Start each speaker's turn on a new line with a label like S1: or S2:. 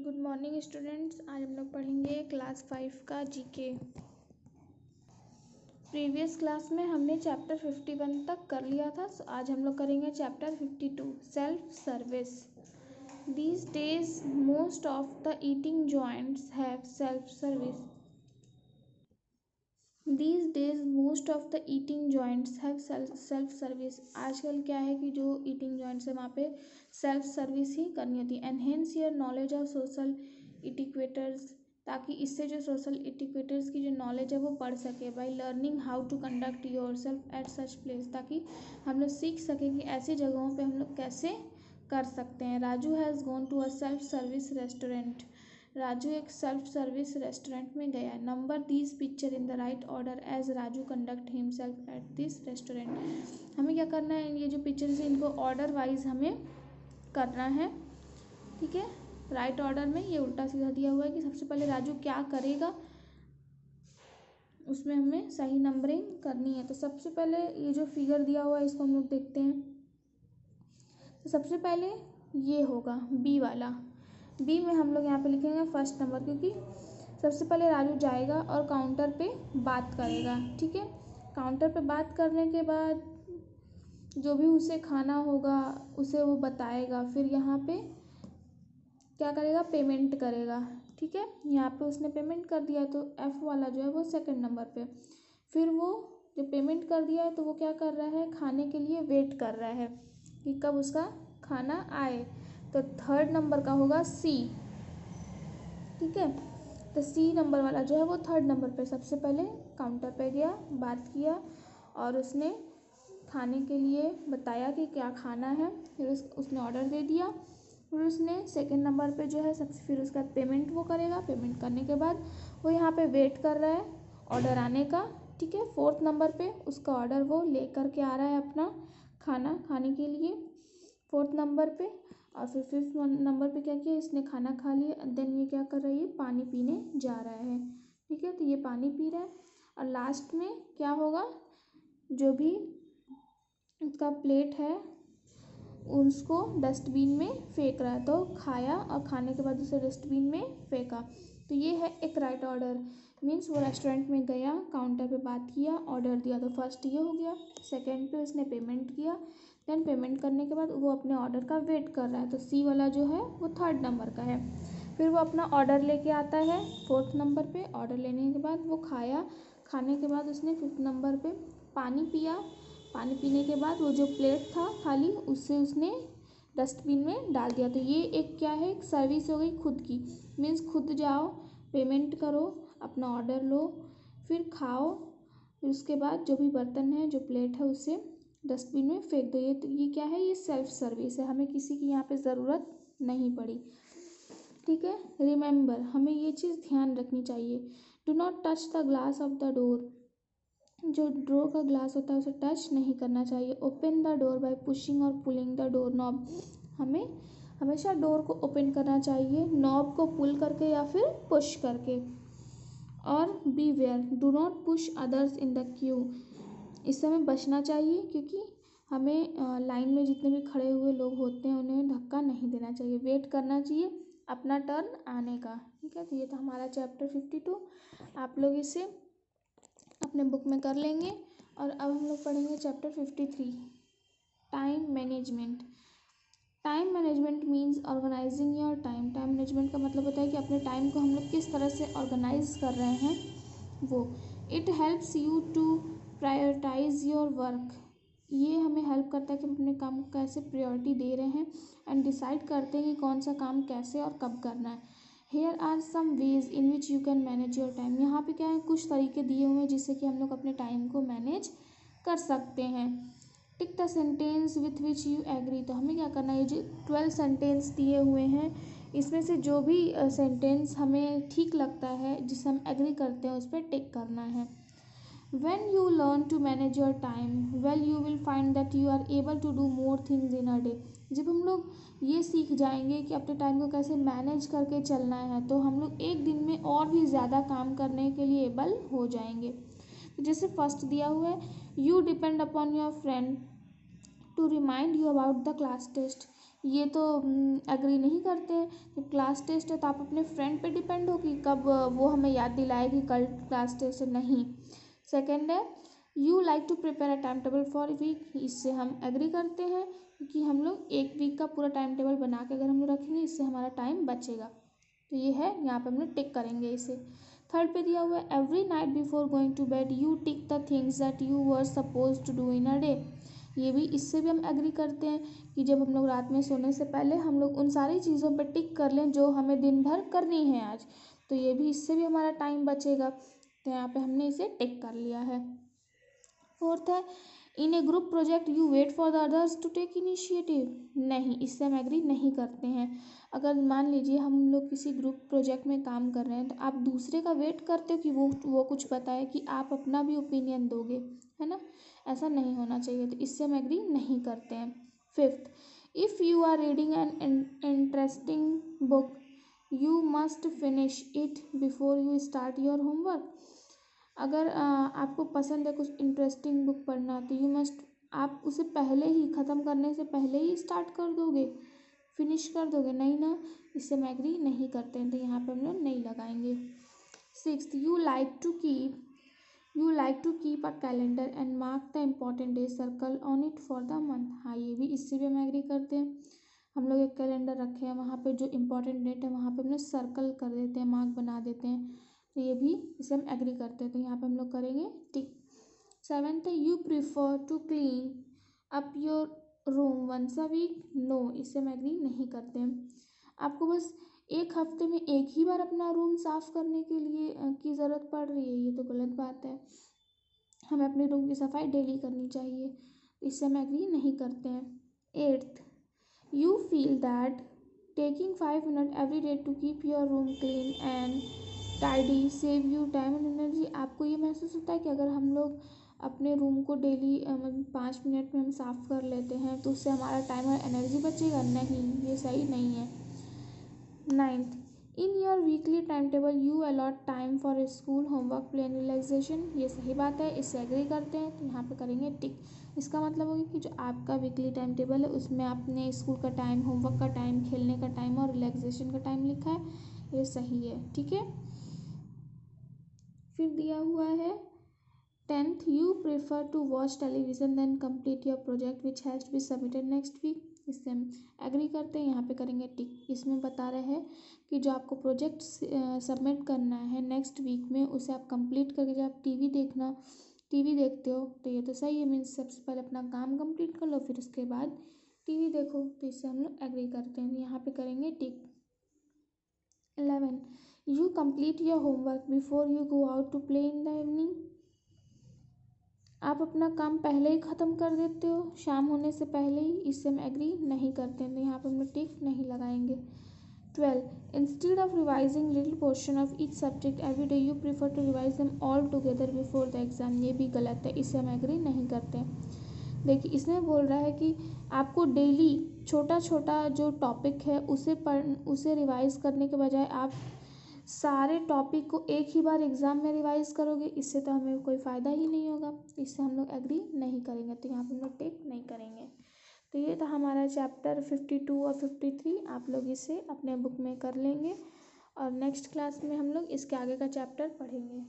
S1: Good morning students. आज हम लोग पढ़ेंगे क्लास 5 का जीके। प्रीवियस क्लास में हमने चैप्टर 51 तक कर लिया था। आज हम लोग करेंगे chapter 52 self service. These days most of the eating joints have self service. These days most of the eating joints have self service। आजकल क्या है कि जो eating joints है वहाँ पे सेल्फ सर्विस ही करनी होती है। Enhance your knowledge of social etiquettes, ताकि इससे जो सोशल इटिक्वेटर्स की जो नॉलेज है वो बढ़ सके। By learning how to conduct yourself at such place, ताकि हम लोग सीख सकें कि ऐसी जगहों पे हम लोग कैसे कर सकते हैं। Raju has gone to a self service restaurant. Raju एक सेल्फ सर्विस रेस्टोरेंट में गया। Number these picture in the right order as Raju conduct himself at this restaurant. हमें क्या करना है, ये जो पिक्चर्स हैं इनको ऑर्डर वाइज हमें करना है, ठीक है। राइट ऑर्डर में ये उल्टा सीधा दिया हुआ है कि सबसे पहले राजू क्या करेगा, उसमें हमें सही नंबरिंग करनी है। तो सबसे पहले ये जो फिगर दिया हुआ है इसको हम लोग देखते हैं। तो सबसे पहले ये होगा बी वाला। बी में हम लोग यहाँ पे लिखेंगे फर्स्ट नंबर, क्योंकि सबसे पहले राजू जाएगा और काउंटर पे बात करेगा, ठीक है। काउंटर पे बात करने के बाद जो भी उसे खाना होगा उसे वो बताएगा। फिर यहाँ पे क्या करेगा, पेमेंट करेगा, ठीक है। यहाँ पे उसने पेमेंट कर दिया तो एफ वाला जो है वो सेकंड नंबर पे। फिर वो जब पेमेंट कर दिया है तो वो क्या कर रहा है, खाने के लिए वेट कर रहा है कि कब उसका खाना आए। तो थर्ड नंबर का होगा सी, ठीक है। तो सी नंबर वाला जो है वो थर्ड नंबर पे सबसे पहले काउंटर पे गया, बात किया और उसने खाने के लिए बताया कि क्या खाना है। फिर उसने ऑर्डर दे दिया। फिर उसने सेकंड नंबर पे जो है सबसे फिर उसका पेमेंट वो करेगा। पेमेंट करने के बाद वो यहाँ पे वेट कर रहा है ऑर्डर आने का, ठीक है। फोर्थ नंबर पे उसका ऑर्डर वो लेकर के आ रहा है अपना खाना खाने के लिए फोर्थ नंबर पे। और फिर फिफ्थ नंबर पे क्या किया, इसने खाना खा लिया। देन ये क्या कर रहा है, ये पानी पीने जा रहा है, ठीक है। तो ये पानी पी रहा है और लास्ट में क्या होगा, जो भी उसका प्लेट है उसको डस्टबिन में फेंक रहा है। तो खाया और खाने के बाद उसे डस्टबिन में फेंका। तो ये है एक राइट ऑर्डर। मीन्स वो रेस्टोरेंट में गया, काउंटर पे बात किया, ऑर्डर दिया। तो फर्स्ट ये हो गया। सेकंड पे उसने पेमेंट किया। देन पेमेंट करने के बाद वो अपने ऑर्डर का वेट कर रहा है। तो सी वाला जो है वो थर्ड नंबर का है। फिर वो अपना ऑर्डर लेके आता है फोर्थ नंबर पे। ऑर्डर लेने के बाद वो खाया। खाने के बाद उसने फिफ्थ नंबर पे पानी पिया। पानी पीने के बाद वो जो प्लेट था खाली उससे उसने डस्टबिन में डाल दिया। तो ये एक क्या है, एक सर्विस हो गई खुद की। मीन्स खुद जाओ, पेमेंट करो, अपना ऑर्डर लो, फिर खाओ, फिर उसके बाद जो भी बर्तन है, जो प्लेट है, उसे डस्टबिन में फेंक दो। ये क्या है, ये सेल्फ सर्विस है। हमें किसी की यहाँ पे ज़रूरत नहीं पड़ी, ठीक है। रिमेंबर, हमें ये चीज़ ध्यान रखनी चाहिए। Do not touch the glass of the door. जो डोर का ग्लास होता है उसे टच नहीं करना चाहिए। Open the door bye pushing और पुलिंग द डोर नॉब। हमें हमेशा डोर को ओपन करना चाहिए, नॉब को पुल करके या फिर पुश करके। और beware, do not push others in the queue. इससे हमें बचना चाहिए, क्योंकि हमें लाइन में जितने भी खड़े हुए लोग होते हैं उन्हें धक्का नहीं देना चाहिए। वेट करना चाहिए अपना टर्न आने का, ठीक है। तो ये था हमारा चैप्टर 52। आप लोग इसे अपने बुक में कर लेंगे। और अब हम लोग पढ़ेंगे chapter 53 time management. Time management means organising your time. Time management का मतलब होता है कि अपने टाइम को हम लोग किस तरह से ऑर्गेनाइज कर रहे हैं वो। It helps you to prioritise your work. ये हमें हेल्प करता है कि हम अपने काम को कैसे प्रायोरिटी दे रहे हैं एंड डिसाइड करते हैं कि कौन सा काम कैसे और कब करना है। Here are some ways in which you can manage your time. यहाँ पे क्या है, कुछ तरीके दिए हुए हैं जिससे कि हम लोग अपने टाइम को मैनेज कर सकते हैं। Tick the sentence with which you agree. तो हमें क्या करना है, ये जो 12 सेंटेंस दिए हुए हैं इसमें से जो भी सेंटेंस हमें ठीक लगता है, जिससे हम एग्री करते हैं, उस पर टिक करना है। When you learn to manage your time well, you will find that you are able to do more things in a day। जब हम लोग ये सीख जाएंगे कि अपने टाइम को कैसे मैनेज करके चलना है, तो हम लोग एक दिन में और भी ज़्यादा काम करने के लिए एबल हो जाएंगे। तो जैसे फर्स्ट दिया हुआ है, you depend upon your friend to remind you about the class test. ये तो एग्री नहीं करते हैं। जब क्लास टेस्ट है तो आप अपने फ्रेंड पे डिपेंड हो कि कब वो हमें याद दिलाए कि कल क्लास टेस्ट है। नहीं। सेकंड है you like to prepare a time table for week, इससे हम एग्री करते हैं कि हम लोग एक वीक का पूरा टाइम टेबल बना के अगर हम लोग रखेंगे इससे हमारा टाइम बचेगा। तो ये है, यहाँ पे हम लोग टिक करेंगे इसे। थर्ड पे दिया हुआ है every night before going to bed you tick the things that you were suppose to do in a day. ये भी, इससे भी हम एग्री करते हैं कि जब हम लोग रात में सोने से पहले हम लोग उन सारी चीज़ों पर टिक कर लें जो हमें दिन भर करनी है आज। तो ये भी, इससे भी हमारा टाइम बचेगा। तो यहाँ पे हमने इसे टिक कर लिया है। फोर्थ है in a group project you wait for the others to take initiative. नहीं, इससे हम एग्री नहीं करते हैं। अगर मान लीजिए हम लोग किसी ग्रुप प्रोजेक्ट में काम कर रहे हैं तो आप दूसरे का वेट करते हो कि वो कुछ बताए, कि आप अपना भी ओपिनियन दोगे, है ना। ऐसा नहीं होना चाहिए, तो इससे हम एग्री नहीं करते हैं। Fifth, if you are reading an interesting book you must finish it before you start your homework. अगर आपको पसंद है कुछ इंटरेस्टिंग बुक पढ़ना तो यू मस्ट, आप उसे पहले ही ख़त्म करने से पहले ही स्टार्ट कर दोगे, फिनिश कर दोगे, नहीं ना। इससे हम एग्री नहीं करते हैं, तो यहाँ पे हम लोग नहीं लगाएंगे। Sixth, you like to keep a calendar and mark the important day circle on it for the month. हाँ, ये भी, इससे भी हम एग्री करते हैं। हम लोग एक कैलेंडर रखे हैं, वहाँ पे जो इम्पोर्टेंट डेट है वहाँ पे हम लोग सर्कल कर देते हैं, मार्क बना देते हैं। तो ये भी, इसे हम एग्री करते हैं, तो यहाँ पे हम लोग करेंगे टिक। सेवेंथ है you prefer to clean up your room once a week. No, इससे हम एग्री नहीं करते हैं। आपको बस एक हफ्ते में एक ही बार अपना रूम साफ़ करने के लिए की ज़रूरत पड़ रही है, ये तो गलत बात है। हमें अपने रूम की सफाई डेली करनी चाहिए, इससे हम एग्री नहीं करते हैं। Eighth, you feel that taking 5 minute every day to keep your room clean and tidy save you time and energy. आपको ये महसूस होता है कि अगर हम लोग अपने रूम को डेली 5 मिनट में हम साफ़ कर लेते हैं तो उससे हमारा टाइम और एनर्जी बचेगा? नहीं, ये सही नहीं है। Ninth, in your weekly time table you a lot time for school homework play and relaxation. ये सही बात है, इससे एग्री करते हैं, तो यहाँ पे करेंगे टिक। इसका मतलब होगा कि जो आपका वीकली टाइम टेबल है उसमें आपने स्कूल का टाइम, होमवर्क का टाइम, खेलने का टाइम और रिलैक्सेशन का टाइम लिखा है, ये सही है, ठीक है। फिर दिया हुआ है 10th, you prefer to watch television then complete your project which has to be submitted next week. इससे हम एग्री करते हैं, यहाँ पे करेंगे टिक। इसमें बता रहे हैं कि जो आपको प्रोजेक्ट सबमिट करना है नेक्स्ट वीक में उसे आप कंप्लीट करके जब आप टीवी देखते हो तो ये तो सही है, मीन्स सबसे पहले अपना काम कंप्लीट कर लो फिर उसके बाद टीवी देखो, तो इससे हम लोग एग्री करते हैं, यहाँ पे करेंगे tick. 11, you complete your homework before you go out to play in the evening. आप अपना काम पहले ही ख़त्म कर देते हो शाम होने से पहले ही, इससे हम एग्री नहीं करते हैं, तो यहाँ पर हम लोग टिक नहीं लगाएंगे। 12, instead of revising little portion of each subject every day you prefer to revise them all together before the exam. ये भी गलत है, इससे हम एग्री नहीं करते हैं। देखिए, इसमें बोल रहा है कि आपको डेली छोटा छोटा जो टॉपिक है उसे रिवाइज़ करने के बजाय आप सारे टॉपिक को एक ही बार एग्ज़ाम में रिवाइज करोगे, इससे तो हमें कोई फ़ायदा ही नहीं होगा, इससे हम लोग एग्री नहीं करेंगे, तो यहाँ पर हम लोग टिक नहीं करेंगे। तो ये था हमारा चैप्टर 52 और 53। आप लोग इसे अपने बुक में कर लेंगे और नेक्स्ट क्लास में हम लोग इसके आगे का चैप्टर पढ़ेंगे।